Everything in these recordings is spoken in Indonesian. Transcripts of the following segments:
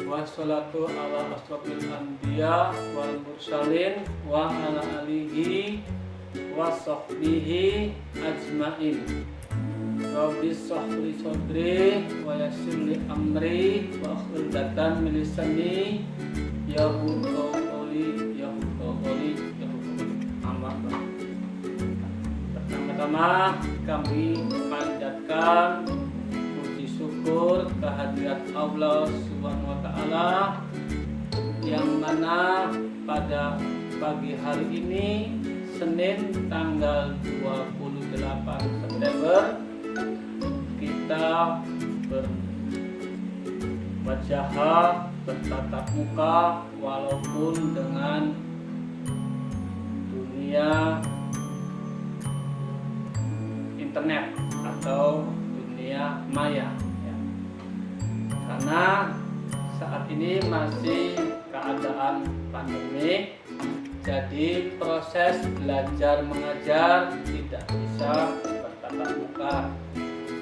Wassalatu ala asrofil anbiya wal mursalin wa ala alihi wa sahbihi ajmain. Rabbi shrahli sadri wa yassir li amri wa akhlul datan min lisani yafqahu qawli amma ba'd. Pertama-tama kami panjatkan puji syukur kehadirat Allah Subhanahu wa taala yang mana pada pagi hari ini Senin tanggal 28 September kita berwajah bertatap muka walaupun dengan dunia internet atau dunia maya ya. Karena saat ini masih keadaan pandemi, jadi proses belajar mengajar tidak bisa bertatap muka.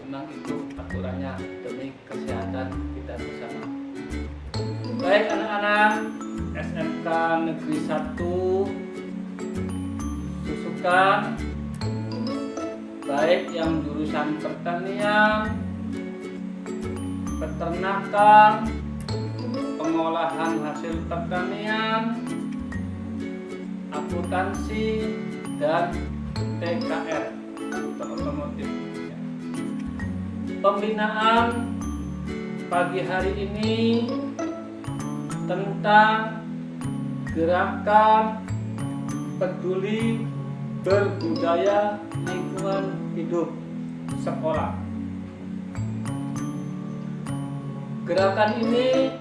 Memang itu aturannya demi kesehatan kita bersama. Baik anak-anak SMK Negeri 1 Susukan, baik yang jurusan pertanian, peternakan, pengolahan hasil pertanian, akuntansi, dan TKR otomotif. Pembinaan pagi hari ini tentang gerakan peduli berbudaya lingkungan hidup sekolah. Gerakan ini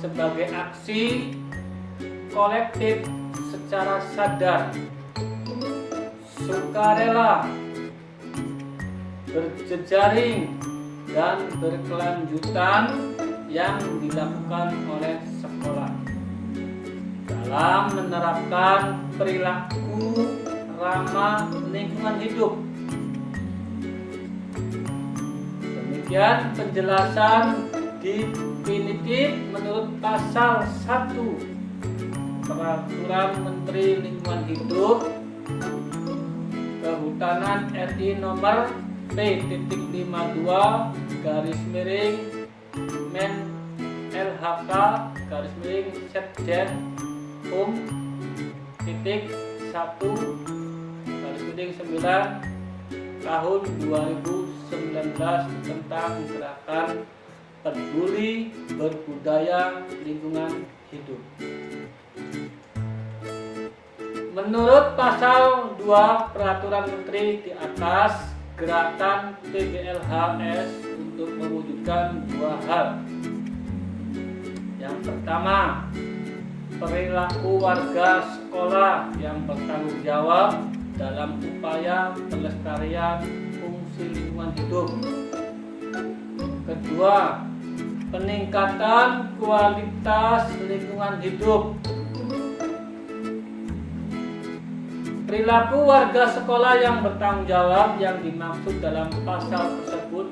sebagai aksi kolektif secara sadar, sukarela, berjejaring, dan berkelanjutan yang dilakukan oleh sekolah dalam menerapkan perilaku ramah lingkungan hidup. Demikian penjelasan definitif menurut pasal 1 Peraturan Menteri Lingkungan Hidup Kehutanan RI nomor P.52 LHK Setjen .1/9 tahun 2019 tentang gerakan peduli berbudaya lingkungan hidup. Menurut pasal 2 peraturan menteri di atas, gerakan PBLHS untuk mewujudkan dua hal. Yang pertama, perilaku warga sekolah yang bertanggung jawab dalam upaya pelestarian fungsi lingkungan hidup. Kedua, peningkatan kualitas lingkungan hidup. Perilaku warga sekolah yang bertanggung jawab yang dimaksud dalam pasal tersebut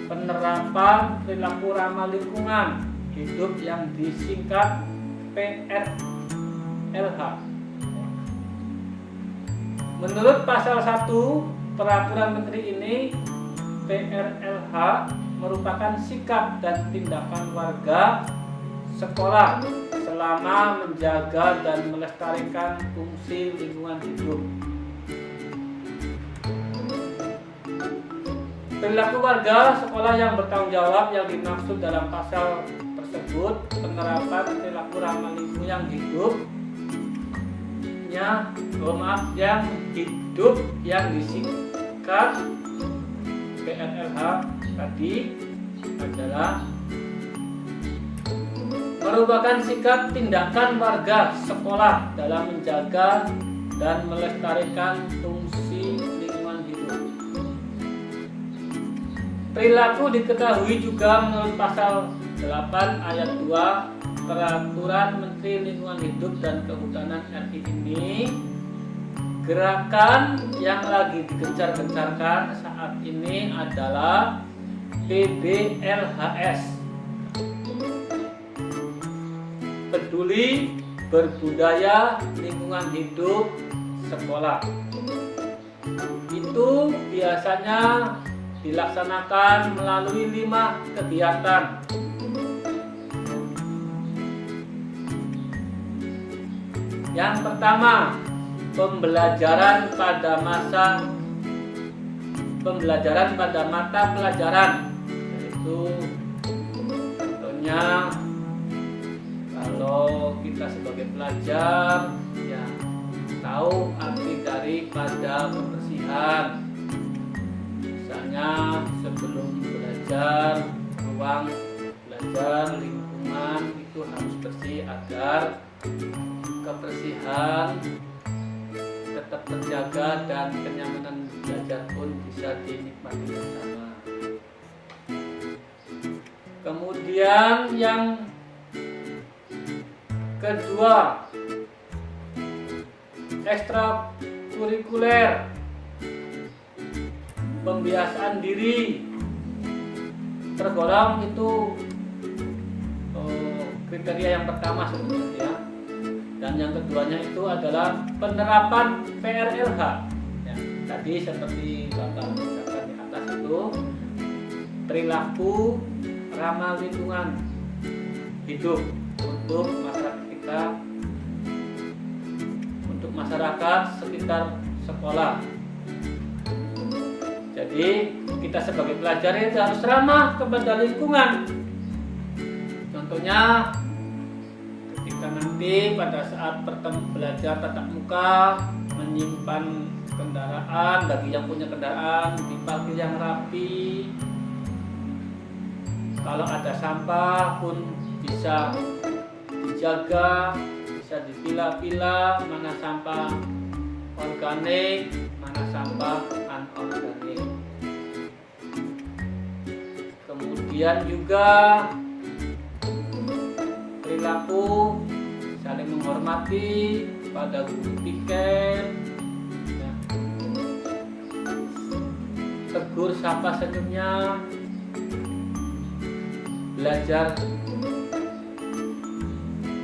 penerapan perilaku ramah lingkungan hidup yang disingkat PRLH. Menurut pasal 1 peraturan menteri ini, PRLH merupakan sikap dan tindakan warga sekolah selama menjaga dan melestarikan fungsi lingkungan hidup. Perilaku warga sekolah yang bertanggung jawab yang dimaksud dalam pasal tersebut penerapan perilaku ramah lingkungan hidup yang hidup yang disingkat PRLH tadi adalah merupakan sikap tindakan warga sekolah dalam menjaga dan melestarikan fungsi lingkungan hidup. Perilaku diketahui juga menurut pasal 8 ayat 2 Peraturan Menteri Lingkungan Hidup dan Kehutanan RI ini. Gerakan yang lagi digencar-gencarkan saat ini adalah PBLHS peduli, berbudaya, lingkungan hidup, sekolah. Itu biasanya dilaksanakan melalui 5 kegiatan. Yang pertama, pembelajaran pada mata pelajaran, yaitu contohnya kalau kita sebagai pelajar ya tahu arti daripada kebersihan. Misalnya sebelum belajar, ruang belajar, lingkungan itu harus bersih agar kebersihan tetap terjaga dan kenyamanan belajar pun bisa dinikmati bersama. Kemudian yang kedua, ekstrakurikuler, pembiasaan diri, tergolong itu kriteria yang pertama sebenarnya. Dan yang keduanya itu adalah penerapan PRLH. Ya, tadi seperti Bapak katakan di atas itu, perilaku ramah lingkungan hidup untuk masyarakat kita, untuk masyarakat sekitar sekolah. Jadi kita sebagai pelajar itu harus ramah kepada lingkungan. Contohnya ketika nanti pada saat belajar tatap muka, menyimpan kendaraan, bagi yang punya kendaraan diparkir yang rapi. Kalau ada sampah pun bisa dijaga, bisa dipilah-pilah mana sampah organik, mana sampah anorganik. Kemudian juga perilaku saling menghormati pada guru piket, ya. Tegur sapa senyumnya, belajar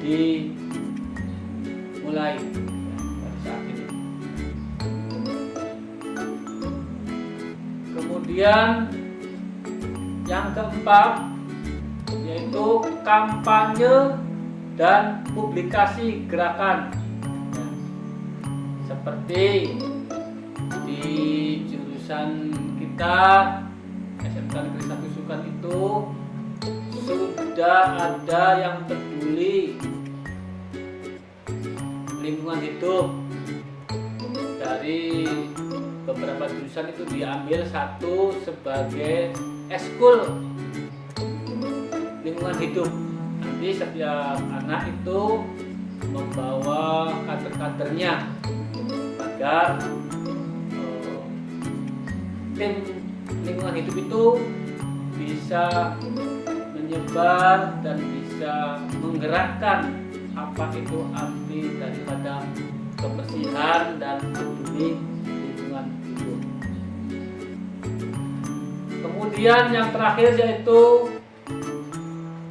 dimulai pada saat ini. Kemudian yang keempat yaitu kampanye dan publikasi gerakan, ya. Seperti di jurusan kita SMK Negeri 1 Sukan itu sudah ada yang peduli lingkungan hidup. Dari beberapa jurusan itu diambil satu sebagai eskul lingkungan hidup. Nanti setiap anak itu membawa kader-kadernya agar tim lingkungan hidup itu bisa menyebar dan bisa menggerakkan apa itu arti daripada kebersihan dan peduli lingkungan hidup. Kemudian yang terakhir yaitu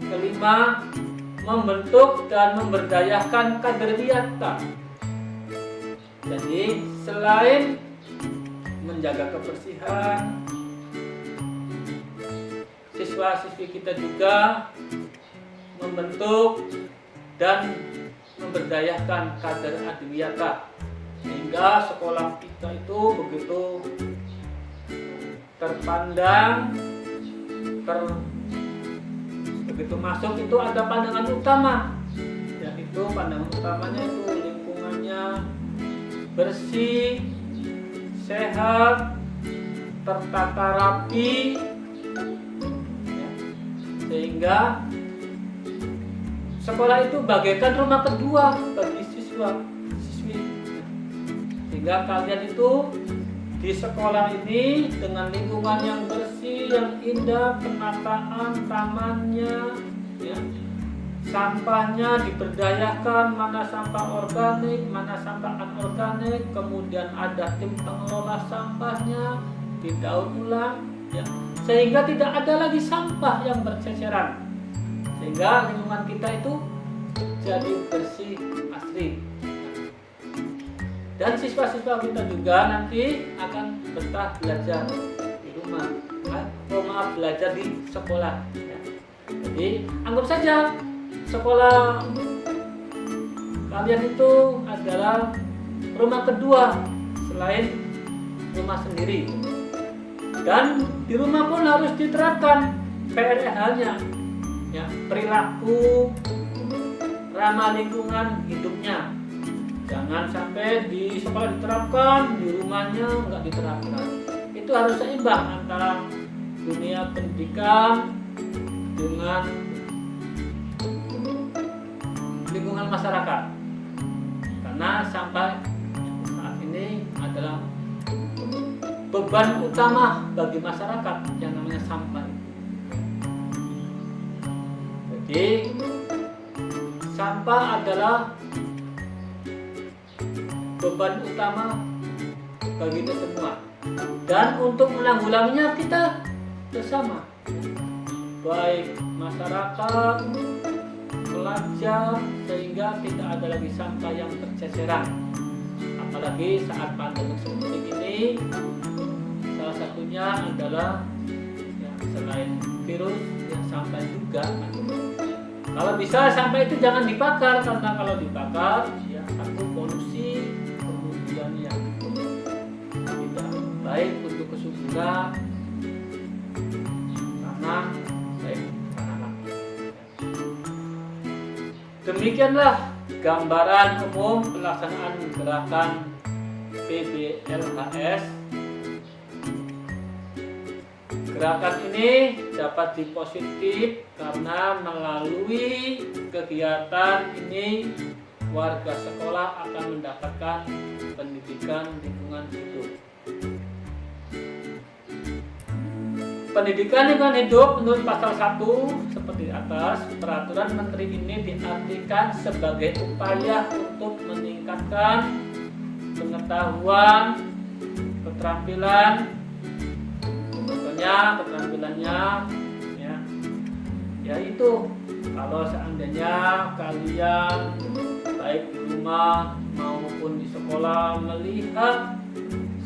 kelima, membentuk dan memberdayakan kader wiyata. Jadi selain menjaga kebersihan, siswa-siswi kita juga membentuk dan memberdayakan kader adiwiyata sehingga sekolah kita itu begitu terpandang, begitu masuk itu ada pandangan utama, yaitu pandangan utamanya itu lingkungannya bersih, sehat, tertata rapi, ya, sehingga sekolah itu bagaikan rumah kedua bagi siswa-siswi. Sehingga kalian itu di sekolah ini dengan lingkungan yang bersih, yang indah, penataan tamannya, ya, sampahnya diberdayakan, mana sampah organik, mana sampah anorganik, kemudian ada tim pengelola sampahnya, didaur ulang, ya, sehingga tidak ada lagi sampah yang berceceran, sehingga lingkungan kita itu jadi bersih asri. Dan siswa-siswa kita juga nanti akan betah belajar di rumah, belajar di sekolah. Jadi anggap saja sekolah kalian itu adalah rumah kedua selain rumah sendiri. Dan di rumah pun harus diterapkan PRH-nya, ya, perilaku ramah lingkungan hidupnya. Jangan sampai di sekolah diterapkan, di rumahnya nggak diterapkan. Itu harus seimbang antara dunia pendidikan dengan lingkungan masyarakat. Karena sampai saat ini adalah beban utama bagi masyarakat yang namanya sampah. Jadi sampah adalah beban utama bagi kita semua, dan untuk menanggulanginya kita bersama, baik masyarakat, pelajar, sehingga tidak ada lagi sampah yang terceceran. Apalagi saat pandemi seperti ini, salah satunya adalah ya, selain virus, ya, sampah juga. Kalau bisa sampah itu jangan dibakar, karena kalau dibakar ya satu polusi, kemudian yang tidak baik untuk kesuburan tanah, baik tanah. Demikianlah gambaran umum pelaksanaan gerakan PBLHS. Gerakan ini dapat dipositif karena melalui kegiatan ini warga sekolah akan mendapatkan pendidikan lingkungan hidup. Pendidikan lingkungan hidup menurut pasal 1 seperti di atas, peraturan menteri ini diartikan sebagai upaya untuk meningkatkan pengetahuan, keterampilan, contohnya keterampilannya yaitu kalau seandainya kalian baik di rumah maupun di sekolah melihat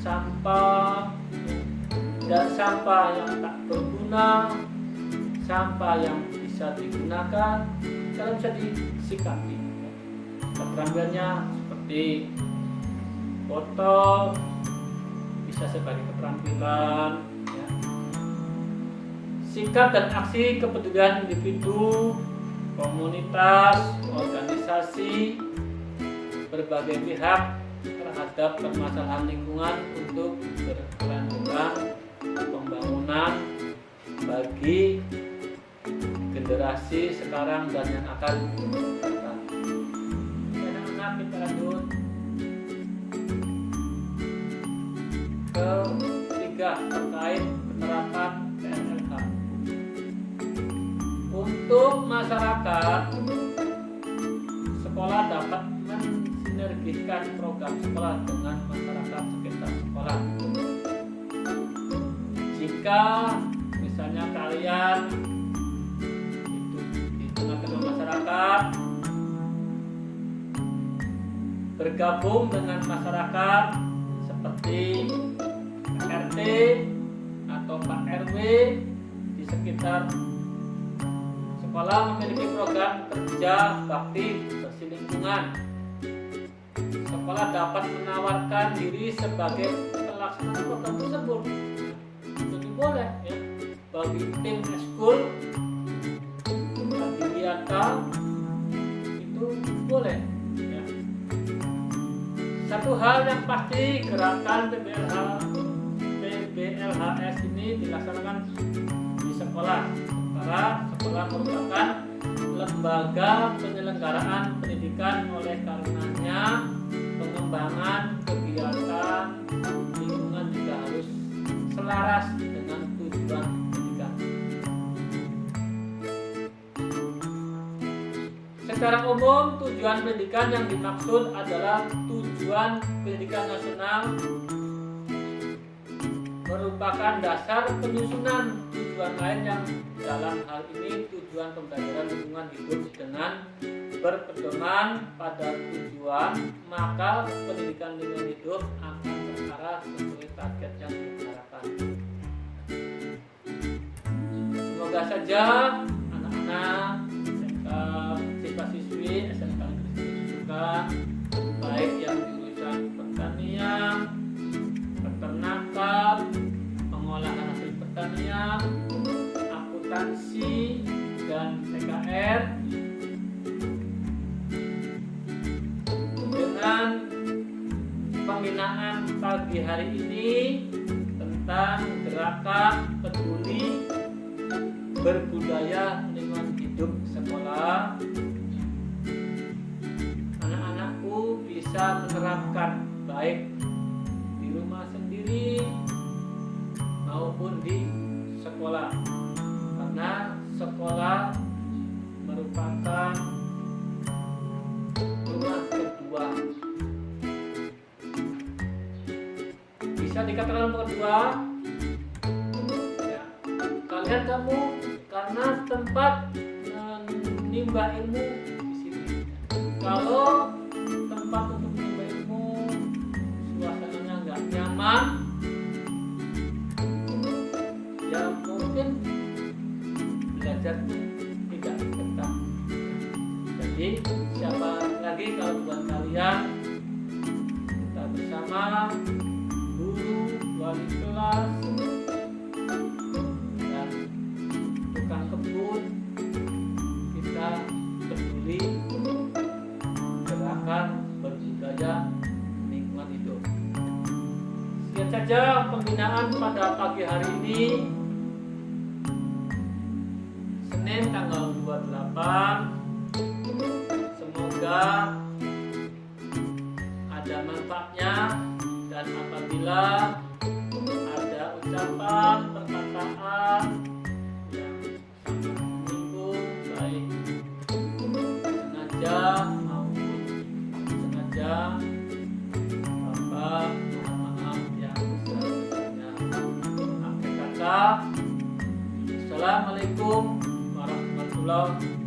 sampah dan sampah yang tak berguna, sampah yang bisa digunakan, kalian bisa disikapi. Keterampilannya seperti botol bisa sebagai keterampilan, ya. Sikap dan aksi kepedulian individu, komunitas, organisasi, berbagai pihak terhadap permasalahan lingkungan untuk berkelanjutan pembangunan bagi generasi sekarang dan yang akan datang. Anak-anak, kita lanjut ketiga terkait penerapan PLLH. Untuk masyarakat, sekolah dapat mensinergikan program sekolah dengan masyarakat sekitar sekolah. Jika misalnya kalian di tengah-tengah masyarakat, bergabung dengan masyarakat seperti RT atau Pak RW di sekitar sekolah memiliki program kerja bakti bersih lingkungan. Sekolah dapat menawarkan diri sebagai pelaksana program tersebut. Jadi boleh ya bagi tim eskul, Adiwiyata itu boleh. Ya. Satu hal yang pasti, gerakan PBLHS ini dilaksanakan di sekolah. Sementara sekolah merupakan lembaga penyelenggaraan pendidikan, oleh karenanya pengembangan kegiatan lingkungan juga harus selaras dengan tujuan pendidikan. Secara umum, tujuan pendidikan yang dimaksud adalah tujuan pendidikan nasional, merupakan dasar penyusunan tujuan lain yang dalam hal ini tujuan pembelajaran lingkungan hidup dengan berpedoman pada tujuan, maka pendidikan lingkungan hidup akan terarah sesuai target yang diharapkan. Semoga saja anak-anak SMK siswa-siswi SMK Negeri Suka, baik yang jurusan pertanian, peternakan, pengolahan hasil pertanian, akuntansi, dan PKR, dengan pembinaan pagi hari ini tentang gerakan peduli berbudaya lingkungan hidup sekolah, anak-anakku bisa menerapkan baik di rumah sendiri maupun di sekolah, karena sekolah merupakan rumah kedua. Bisa dikatakan rumah kedua ya, kalian kamu karena tempat menimba ilmu di sini. Kalau tempat untuk menimba ilmu suasananya nggak nyaman, ya mungkin belajar pun tidak betah. Jadi siapa lagi kalau bukan kalian, kita bersama guru, wali kelas, dan tukang kebun, kita peduli gerakan berbudaya lingkungan hidup. Sekian saja pembinaan pada pagi hari ini, Senin tanggal 28. Semoga ada manfaatnya, dan apabila ada ucapan perkataan yang sangat menyinggung, baik sengaja maupun sengaja, Bapak mohon maaf yang besar-besarnya. Akhir kata, Assalamualaikum warahmatullahi wabarakatuh.